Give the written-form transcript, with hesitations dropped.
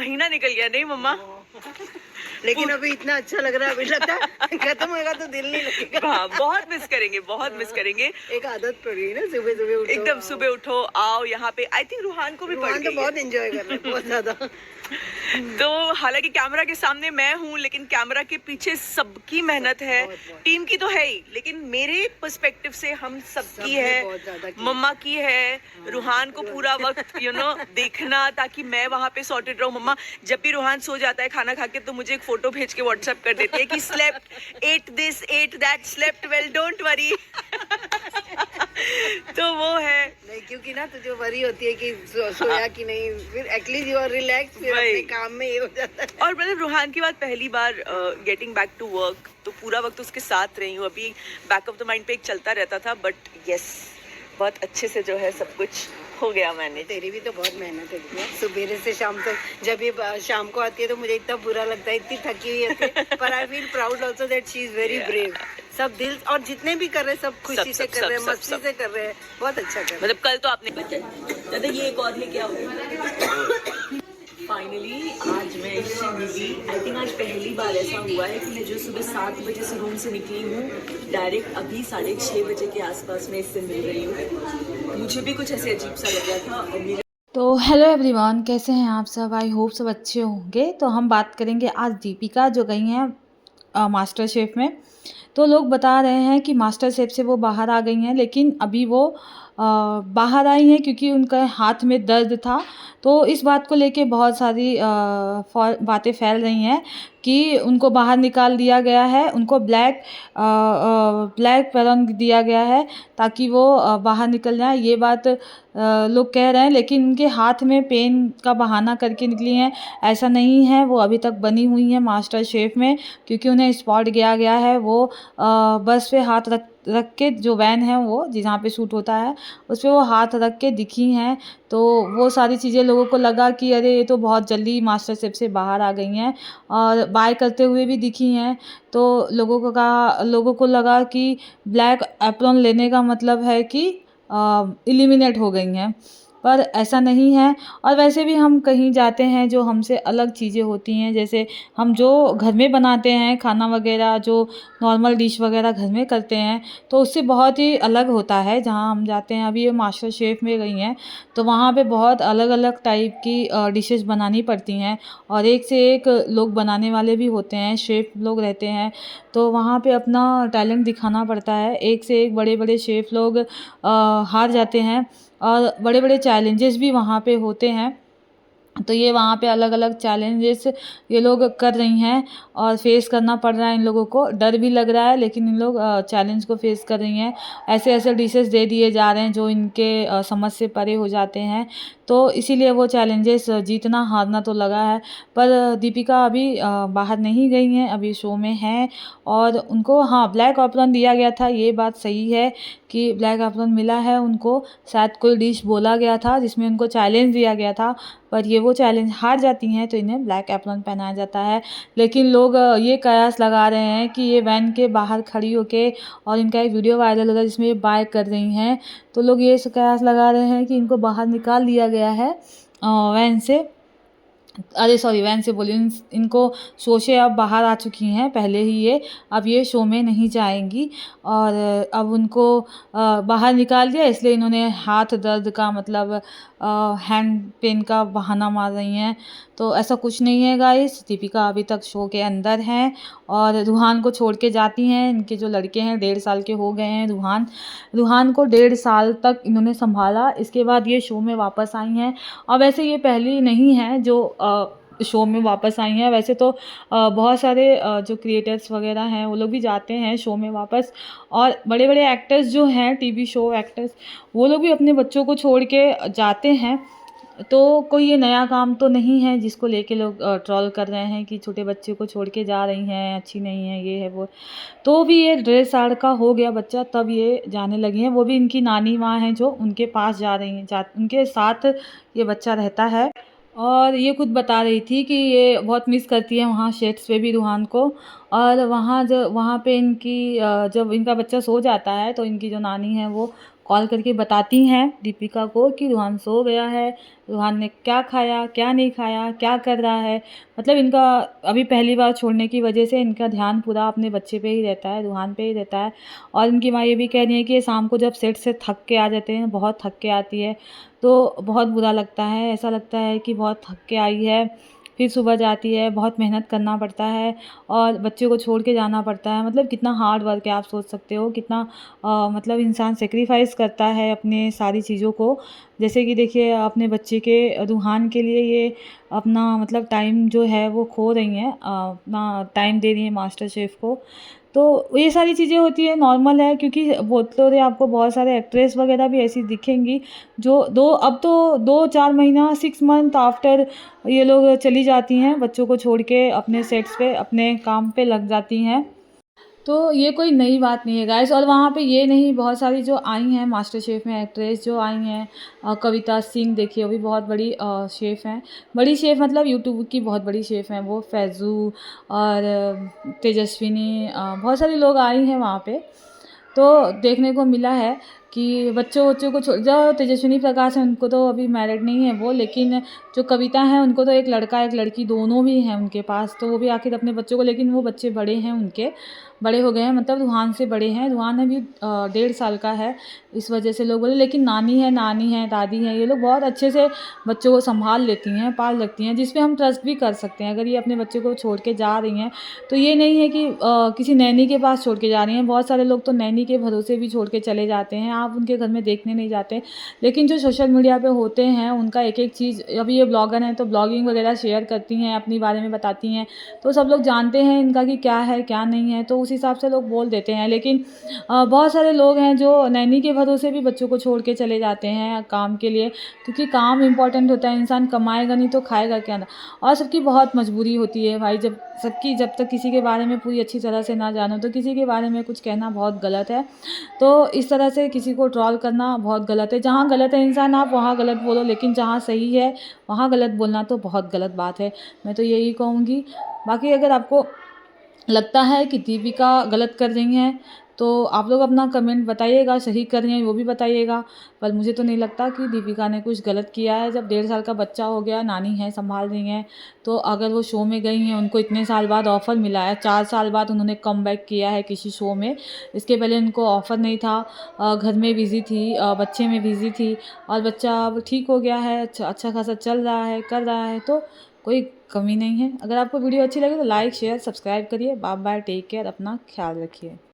महीना निकल गया नहीं मम्मा? लेकिन अभी इतना अच्छा लग रहा है, अभी लगता है खत्म होगा तो दिल नहीं लगेगा। हाँ, बहुत मिस करेंगे, बहुत मिस करेंगे। एक आदत पड़ गई ना, सुबह सुबह उठो, एकदम सुबह उठो, आओ यहाँ पे। आई थिंक रूहान को भी पड़ रूहान तो गई बहुत है। एंजॉय कर रहा है, बहुत ज्यादा। तो हालांकि कैमरा के सामने मैं हूँ, लेकिन कैमरा के पीछे सबकी मेहनत है। बहुत। टीम की तो है ही, लेकिन मेरे पर्सपेक्टिव से हम सबकी है, बहुत ज्यादा की। मम्मा की है। रूहान को पूरा वक्त देखना, ताकि मैं वहाँ पे सॉर्टेड रहूँ। मम्मा जब भी रूहान सो जाता है खाना खा के, तो मुझे एक फोटो भेज के व्हाट्सएप कर देती है कि slept, at this, at that, slept well, don't worry. तो वो है नहीं, क्योंकि ना तुझे वरी होती है कि सोया कि नहीं, फिर एटलीस्ट यू आर रिलैक्स, फिर अपने काम में ये हो जाता है। और मतलब रूहान की बात पहली बार गेटिंग बैक टू वर्क, तो पूरा वक्त उसके साथ रही हूँ। अभी बैक ऑफ द माइंड पे एक चलता रहता था, बट यस, बहुत अच्छे से जो है सब कुछ हो गया मैंने। तेरी भी तो बहुत मेहनत है भैया, सुबह से शाम तक। जब ये शाम को आती है तो मुझे इतना बुरा लगता है, इतनी थकी हुई है, पर I feel proud also that she is very brave. सब दिल, और जितने भी कर रहे हैं सब खुशी से कर रहे हैं, मस्ती से कर रहे हैं, बहुत अच्छा कर रहे हैं। मतलब कल तो आपने दादा ये एक और लेके आओ। फाइनली आज मैं इससे मिली। आई थिंक आज पहली बार ऐसा हुआ है कि मैं जो सुबह 7 बजे से रूम से निकली हूँ, डायरेक्ट अभी 6:30 बजे के आसपास में इससे मिल रही हूँ। मुझे भी कुछ ऐसे अजीब सा लग रहा था। तो हेलो एवरीवन, कैसे हैं आप सब? आई होप सब अच्छे होंगे। तो हम बात करेंगे आज दीपिका जो गई हैं मास्टर शेफ़ में। तो लोग बता रहे हैं कि मास्टर शेफ़ से वो बाहर आ गई हैं, लेकिन अभी वो बाहर आई हैं क्योंकि उनका हाथ में दर्द था। तो इस बात को लेके बहुत सारी बातें फैल रही हैं कि उनको बाहर निकाल दिया गया है, उनको ब्लैक पेरन दिया गया है ताकि वो बाहर निकल जाए। ये बात लोग कह रहे हैं, लेकिन उनके हाथ में पेन का बहाना करके निकली हैं, ऐसा नहीं है। वो अभी तक बनी हुई हैं मास्टर शेफ़ में, क्योंकि उन्हें स्पॉट किया गया है। वो बस पे हाथ रख के, जो वैन है वो जहाँ पे शूट होता है उस पर वो हाथ रख के दिखी हैं। तो वो सारी चीज़ें लोगों को लगा कि अरे ये तो बहुत जल्दी मास्टर शेफ़ से बाहर आ गई हैं, और बाय करते हुए भी दिखी हैं। तो लोगों को लगा कि ब्लैक एप्रॉन लेने का मतलब है कि एलिमिनेट हो गई हैं, पर ऐसा नहीं है। और वैसे भी हम कहीं जाते हैं जो हमसे अलग चीज़ें होती हैं, जैसे हम जो घर में बनाते हैं खाना वगैरह, जो नॉर्मल डिश वगैरह घर में करते हैं, तो उससे बहुत ही अलग होता है जहाँ हम जाते हैं। अभी ये मास्टर शेफ़ में गई हैं तो वहाँ पे बहुत अलग अलग टाइप की डिशेस बनानी पड़ती हैं, और एक से एक लोग बनाने वाले भी होते हैं, शेफ़ लोग रहते हैं। तो वहाँ पे अपना टैलेंट दिखाना पड़ता है। एक से एक बड़े बड़े शेफ़ लोग हार जाते हैं, और बड़े बड़े चैलेंजेस भी वहाँ पे होते हैं। तो ये वहाँ पे अलग अलग चैलेंजेस ये लोग कर रही हैं, और फेस करना पड़ रहा है इन लोगों को। डर भी लग रहा है, लेकिन इन लोग चैलेंज को फेस कर रही हैं। ऐसे ऐसे डिशेस दे दिए जा रहे हैं जो इनके समझ से परे हो जाते हैं, तो इसीलिए वो चैलेंजेस जीतना हारना तो लगा है। पर दीपिका अभी बाहर नहीं गई हैं, अभी शो में हैं। और उनको हाँ ब्लैक एप्रॉन दिया गया था, ये बात सही है कि ब्लैक एप्रॉन मिला है उनको। शायद कोई डिश बोला गया था जिसमें उनको चैलेंज दिया गया था, पर ये वो चैलेंज हार जाती हैं तो इन्हें ब्लैक एप्रॉन पहनाया जाता है। लेकिन लोग ये कयास लगा रहे हैं कि ये वैन के बाहर खड़ी होके, और इनका एक वीडियो वायरल होता है जिसमें ये बाय कर रही हैं, तो लोग ये कयास लगा रहे हैं कि इनको बाहर निकाल दिया गया है वैन से। अरे सॉरी, वैन से बोली, इनको शो से अब बाहर आ चुकी हैं पहले ही ये, अब ये शो में नहीं जाएंगी। और अब उनको बाहर निकाल दिया, इसलिए इन्होंने हाथ दर्द का मतलब हैंड पेन का बहाना मार रही हैं। तो ऐसा कुछ नहीं है गाइस, दीपिका अभी तक शो के अंदर हैं, और रूहान को छोड़ के जाती हैं। इनके जो लड़के हैं 1.5 साल के हो गए हैं। रूहान को 1.5 साल तक इन्होंने संभाला, इसके बाद ये शो में वापस आई हैं। और वैसे ये पहली नहीं है जो शो में वापस आई हैं। वैसे तो बहुत सारे जो क्रिएटर्स वगैरह हैं वो लोग भी जाते हैं शो में वापस, और बड़े बड़े एक्टर्स जो हैं, टीवी शो एक्टर्स, वो लोग भी अपने बच्चों को छोड़ के जाते हैं। तो कोई ये नया काम तो नहीं है जिसको लेके लोग ट्रोल कर रहे हैं कि छोटे बच्चे को छोड़ के जा रही हैं, अच्छी नहीं है, ये है वो। तो भी ये 1.5 साल का हो गया बच्चा तब ये जाने लगी हैं। वो भी इनकी नानी माँ हैं जो उनके पास जा रही हैं, उनके साथ ये बच्चा रहता है। और ये खुद बता रही थी कि ये बहुत मिस करती है वहाँ सेट्स पे भी रूहान को। और वहाँ पे इनकी जब इनका बच्चा सो जाता है तो इनकी जो नानी है वो कॉल करके बताती हैं दीपिका को कि रूहान सो गया है, रूहान ने क्या खाया, क्या नहीं खाया, क्या कर रहा है। मतलब इनका अभी पहली बार छोड़ने की वजह से इनका ध्यान पूरा अपने बच्चे पे ही रहता है, रूहान पे ही रहता है। और इनकी माँ ये भी कह रही है कि ये शाम को जब सेट से थक के आ जाते हैं, बहुत थक के आती है, तो बहुत बुरा लगता है। ऐसा लगता है कि बहुत थक के आई है, फिर सुबह जाती है, बहुत मेहनत करना पड़ता है और बच्चे को छोड़ के जाना पड़ता है। मतलब कितना हार्ड वर्क है, आप सोच सकते हो कितना मतलब इंसान सेक्रीफाइस करता है अपने सारी चीज़ों को। जैसे कि देखिए अपने बच्चे के रूहान के लिए ये अपना मतलब टाइम जो है वो खो रही हैं, अपना टाइम दे रही हैं मास्टर शेफ़ को। तो ये सारी चीज़ें होती है, नॉर्मल है, क्योंकि बोल तो रहे आपको बहुत सारे एक्ट्रेस वगैरह भी ऐसी दिखेंगी जो अब तो 2-4 महीना 6 मंथ आफ्टर ये लोग चली जाती हैं बच्चों को छोड़ के अपने सेट्स पे अपने काम पे लग जाती हैं। तो ये कोई नई बात नहीं है गाइस। और वहाँ पे ये नहीं, बहुत सारी जो आई हैं मास्टर शेफ़ में एक्ट्रेस जो आई हैं, कविता सिंह देखिए वो भी बहुत बड़ी शेफ़ हैं। बड़ी शेफ़ मतलब यूट्यूब की बहुत बड़ी शेफ़ हैं वो, फैज़ू और तेजस्विनी, बहुत सारे लोग आई हैं वहाँ पे। तो देखने को मिला है कि बच्चों को जो तेजस्विनी प्रकाश हैं उनको तो अभी मैरिड नहीं है वो, लेकिन जो कविता हैं उनको तो एक लड़का एक लड़की दोनों भी हैं उनके पास। तो वो भी आखिर अपने बच्चों को, लेकिन वो बच्चे बड़े हैं, उनके बड़े हो गए हैं, मतलब रूहान से बड़े हैं। रूहान अभी 1.5 साल का है, इस वजह से लोग बोले। लेकिन नानी है, दादी हैं, ये लोग बहुत अच्छे से बच्चों को संभाल लेती हैं, पाल रखती हैं, जिस पे हम ट्रस्ट भी कर सकते हैं। अगर ये अपने बच्चे को छोड़ के जा रही हैं तो ये नहीं है कि किसी नैनी के पास छोड़ के जा रही हैं। बहुत सारे लोग तो नैनी के भरोसे भी छोड़ के चले जाते हैं, आप उनके घर में देखने नहीं जाते। लेकिन जो सोशल मीडिया पे होते हैं उनका एक चीज़, अभी ये ब्लॉगर हैं तो ब्लॉगिंग वगैरह शेयर करती हैं, अपने बारे में बताती हैं, तो सब लोग जानते हैं इनका कि क्या है क्या नहीं है, तो उस हिसाब से लोग बोल देते हैं। लेकिन बहुत सारे लोग हैं जो नैनी के भरोसे भी बच्चों को छोड़ के चले जाते हैं काम के लिए, क्योंकि काम इम्पॉर्टेंट होता है। इंसान कमाएगा नहीं तो खाएगा क्या ना। और सबकी बहुत मजबूरी होती है भाई, जब तक किसी के बारे में पूरी अच्छी तरह से ना जानो तो किसी के बारे में कुछ कहना बहुत गलत है। तो इस तरह से किसी को ट्रोल करना बहुत गलत है। जहाँ गलत है इंसान आप वहाँ गलत बोलो, लेकिन जहाँ सही है वहाँ गलत बोलना तो बहुत गलत बात है। मैं तो यही कहूँगी। बाकी अगर आपको लगता है कि दीपिका गलत कर रही हैं तो आप लोग अपना कमेंट बताइएगा, सही कर रही हैं वो भी बताइएगा। पर मुझे तो नहीं लगता कि दीपिका ने कुछ गलत किया है। जब 1.5 साल का बच्चा हो गया, नानी है, संभाल रही हैं, तो अगर वो शो में गई हैं, उनको इतने साल बाद ऑफ़र मिला है, 4 साल बाद उन्होंने कमबैक किया है किसी शो में। इसके पहले उनको ऑफ़र नहीं था, घर में बिज़ी थी, बच्चे में बिज़ी थी, और बच्चा अब ठीक हो गया है, अच्छा खासा चल रहा है, कर रहा है, तो कोई कमी नहीं है। अगर आपको वीडियो अच्छी लगे तो लाइक शेयर सब्सक्राइब करिए। बाय बाय, टेक केयर, अपना ख्याल रखिए।